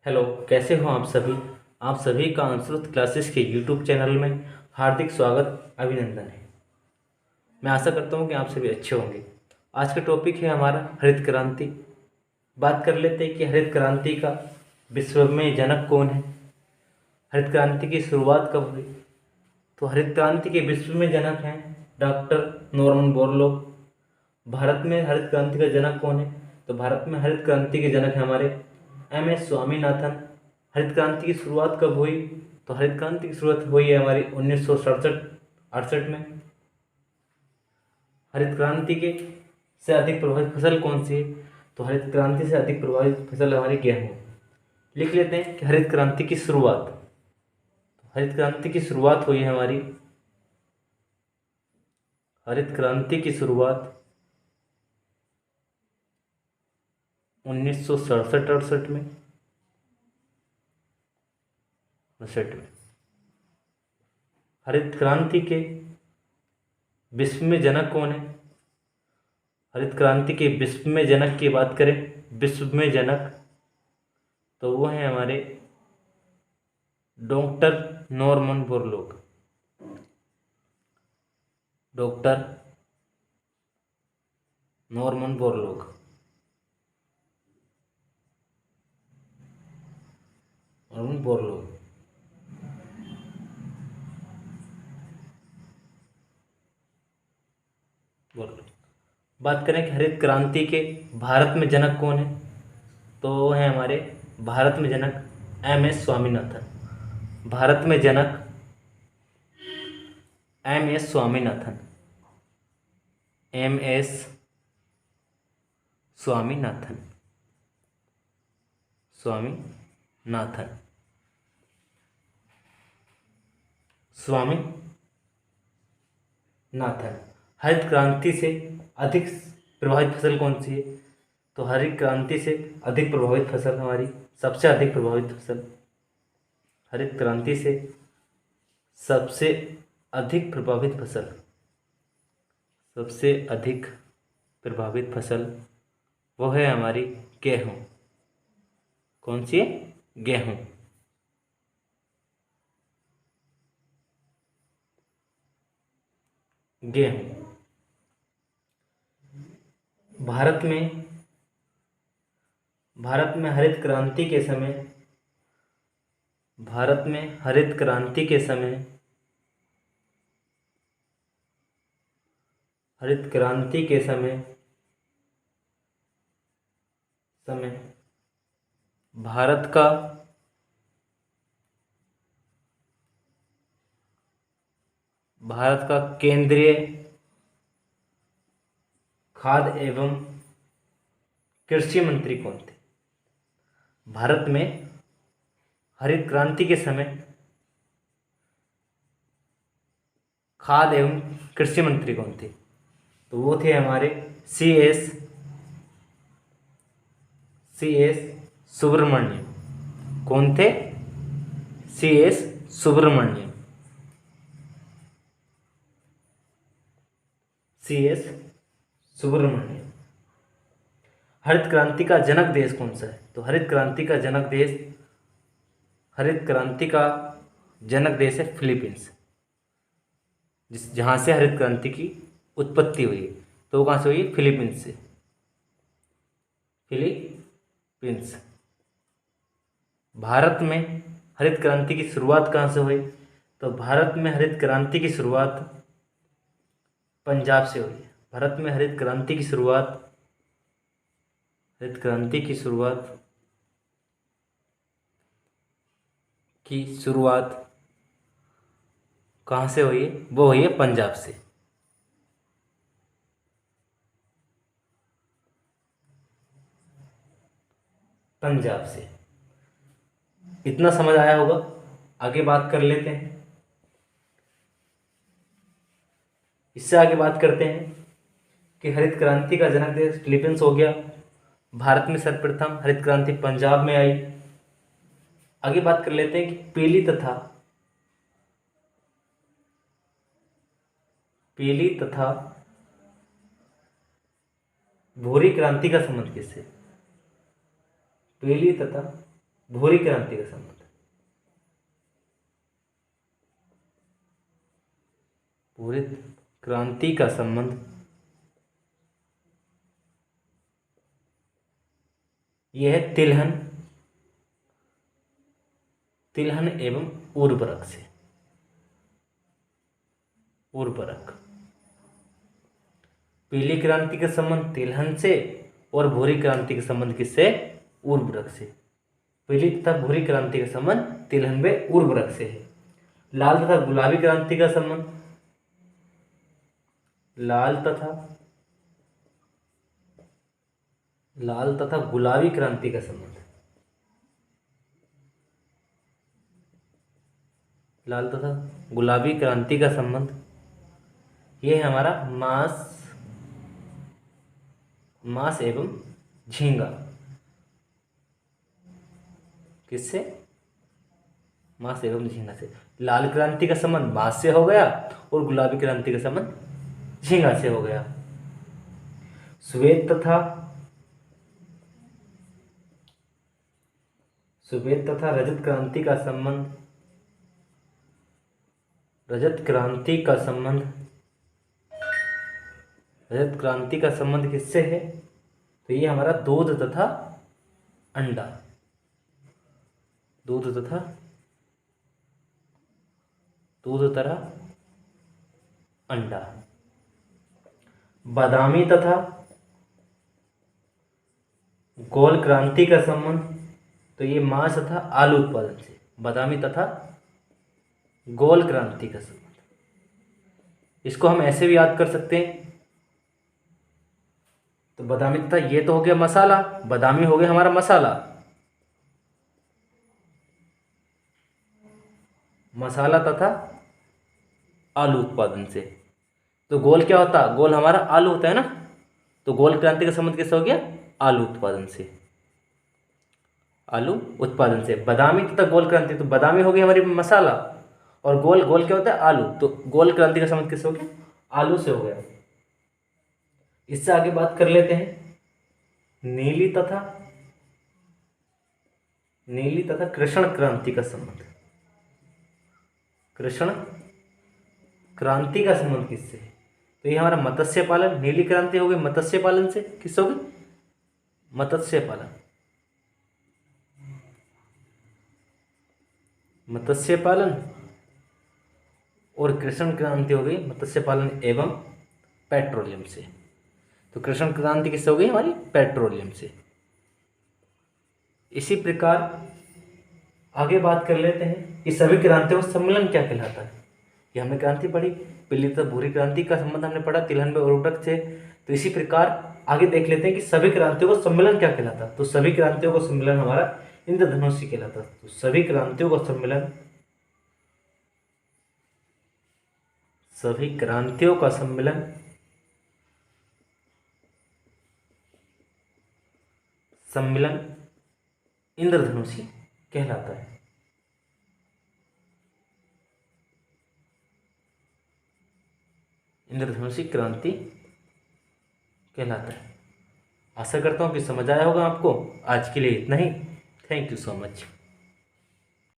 Hello, कैसे हो आप सभी। आप सभी का अंशुत क्लासेस के यूट्यूब चैनल में हार्दिक स्वागत अभिनंदन है। मैं आशा करता हूँ कि आप सभी अच्छे होंगे। आज का टॉपिक है हमारा हरित क्रांति। बात कर लेते हैं कि हरित क्रांति का विश्व में जनक कौन है, हरित क्रांति की शुरुआत कब हुई। तो हरित क्रांति के विश्व में जनक हैं डॉक्टर नॉर्मन बोरलॉग। भारत में हरित क्रांति का जनक कौन है, तो भारत में हरित क्रांति के जनक हैं हमारे एम.एस. स्वामीनाथन। हरित क्रांति की शुरुआत कब हुई, तो हरित क्रांति की शुरुआत हुई है हमारी 1967-68 में। हरित क्रांति के से अधिक प्रभावित फसल कौन सी है, तो हरित क्रांति से अधिक प्रभावित फसल हमारी गेहूँ। लिख लेते हैं कि हरित क्रांति की शुरुआत, हरित क्रांति की शुरुआत हुई है हमारी, हरित क्रांति की शुरुआत 1967-68 में। हरित क्रांति के विश्व में जनक कौन है, हरित क्रांति के विश्व में जनक की बात करें, विश्व में जनक तो वो हैं हमारे doctor Norman Borlaug. Doctor Norman Borlaug, Norman Borlaug. बात करें कि हरित क्रांति के भारत में जनक कौन है, तो वो हैं हमारे भारत में जनक एम.एस. स्वामीनाथन। भारत में जनक एम.एस. स्वामीनाथन, एम.एस. स्वामीनाथन, स्वामीनाथन, स्वामीनाथन। हरित क्रांति से अधिक प्रभावित फसल कौन सी है, तो हरित क्रांति से अधिक प्रभावित फसल हमारी सबसे अधिक प्रभावित फसल, हरित क्रांति से सबसे अधिक प्रभावित फसल, सबसे अधिक प्रभावित फसल वो है हमारी गेहूँ। कौन सी है, गेहूँ। गेहूँ भारत में हरित क्रांति के समय, भारत में हरित क्रांति के समय, हरित क्रांति के समय भारत का केंद्रीय खाद्य एवं कृषि मंत्री कौन थे। भारत में हरित क्रांति के समय खाद्य एवं कृषि मंत्री कौन थे, तो वो थे हमारे सी.एस. सुब्रमण्यम। कौन थे, सी.एस. सुब्रमण्यम, सी.एस. सुब्रमण्यम। हरित क्रांति का जनक देश कौन सा है, तो हरित क्रांति का जनक देश है फिलीपींस, जहाँ से हरित क्रांति की उत्पत्ति हुई, तो वो कहाँ से हुई, फिलीपींस से, फिलीपींस। भारत में हरित क्रांति की शुरुआत कहाँ से हुई, तो भारत में हरित क्रांति की शुरुआत पंजाब से हुई है। भारत में हरित क्रांति की शुरुआत कहाँ से हुई है, वो हुई है पंजाब से। पंजाब से। इतना समझ आया होगा। आगे बात कर लेते हैं, इससे आगे बात करते हैं कि हरित क्रांति का जनक देश फिलीपींस हो गया। भारत में सर्वप्रथम हरित क्रांति पंजाब में आई। आगे बात कर लेते हैं कि पीली तथा भूरी क्रांति का संबंध किससे। पीली तथा भूरी क्रांति का संबंध। भूरी क्रांति का संबंध यह है तिलहन, तिलहन एवं उर्वरक से। उर्वरक, पीली क्रांति का संबंध तिलहन से और भूरी क्रांति का संबंध किससे? उर्वरक से। पीली तथा भूरी क्रांति का संबंध तिलहन व उर्वरक से है। लाल तथा गुलाबी क्रांति का संबंध, लाल तथा गुलाबी क्रांति का संबंध, लाल तथा गुलाबी क्रांति का संबंध ये है हमारा मांस एवं झींगा। किससे? मांस एवं झींगा से। लाल क्रांति का संबंध मांस से हो गया और गुलाबी क्रांति का संबंध झींगा से हो गया। श्वेत तथा रजत क्रांति का संबंध, रजत क्रांति का संबंध किससे है? तो ये हमारा दूध तथा अंडा, दूध तथा अंडा। बादामी तथा गोल क्रांति का संबंध, तो ये मांस तथा आलू उत्पादन से। बादामी तथा गोल क्रांति का संबंध, इसको हम ऐसे भी याद कर सकते हैं। तो बादामी तथा ये तो हो गया मसाला, बादामी हो गया हमारा मसाला, मसाला तथा आलू उत्पादन से। तो गोल क्या होता? गोल हमारा आलू होता है ना, तो गोल क्रांति का संबंध किससे हो गया? आलू उत्पादन से, आलू उत्पादन से। बादामी तथा गोल क्रांति, तो बादामी हो गई हमारी मसाला और गोल क्या होता है? आलू। तो गोल क्रांति का संबंध किससे हो गया? आलू से हो गया। इससे आगे बात कर लेते हैं नीली तथा कृष्ण क्रांति का संबंध। कृष्ण क्रांति का संबंध किससे? तो ये हमारा मत्स्य पालन। नीली क्रांति हो गई मत्स्य पालन से। किससे हो गई? मत्स्य पालन। मत्स्य पालन और कृष्ण क्रांति हो गई मत्स्य पालन एवं पेट्रोलियम से। तो कृष्ण क्रांति किससे हो गई? हमारी पेट्रोलियम से। इसी प्रकार आगे बात कर लेते हैं कि सभी क्रांतियों का सम्मेलन क्या कहलाता है। ये हमने क्रांति पढ़ी, पीली तथा भूरी क्रांति का संबंध हमने पढ़ा तिलहन व उर्वरक से। तो इसी प्रकार आगे देख लेते हैं कि सभी क्रांतियों का सम्मेलन क्या कहलाता है। तो सभी क्रांतियों का सम्मेलन हमारा इंद्रधनुषी कहलाता है। तो सभी क्रांतियों का सम्मेलन, सभी क्रांतियों का सम्मेलन इंद्रधनुषी कहलाता है। इंद्रधनुषी क्रांति कहलाता है। आशा करता हूँ कि समझ आया होगा आपको। आज के लिए इतना ही। Thank you so much.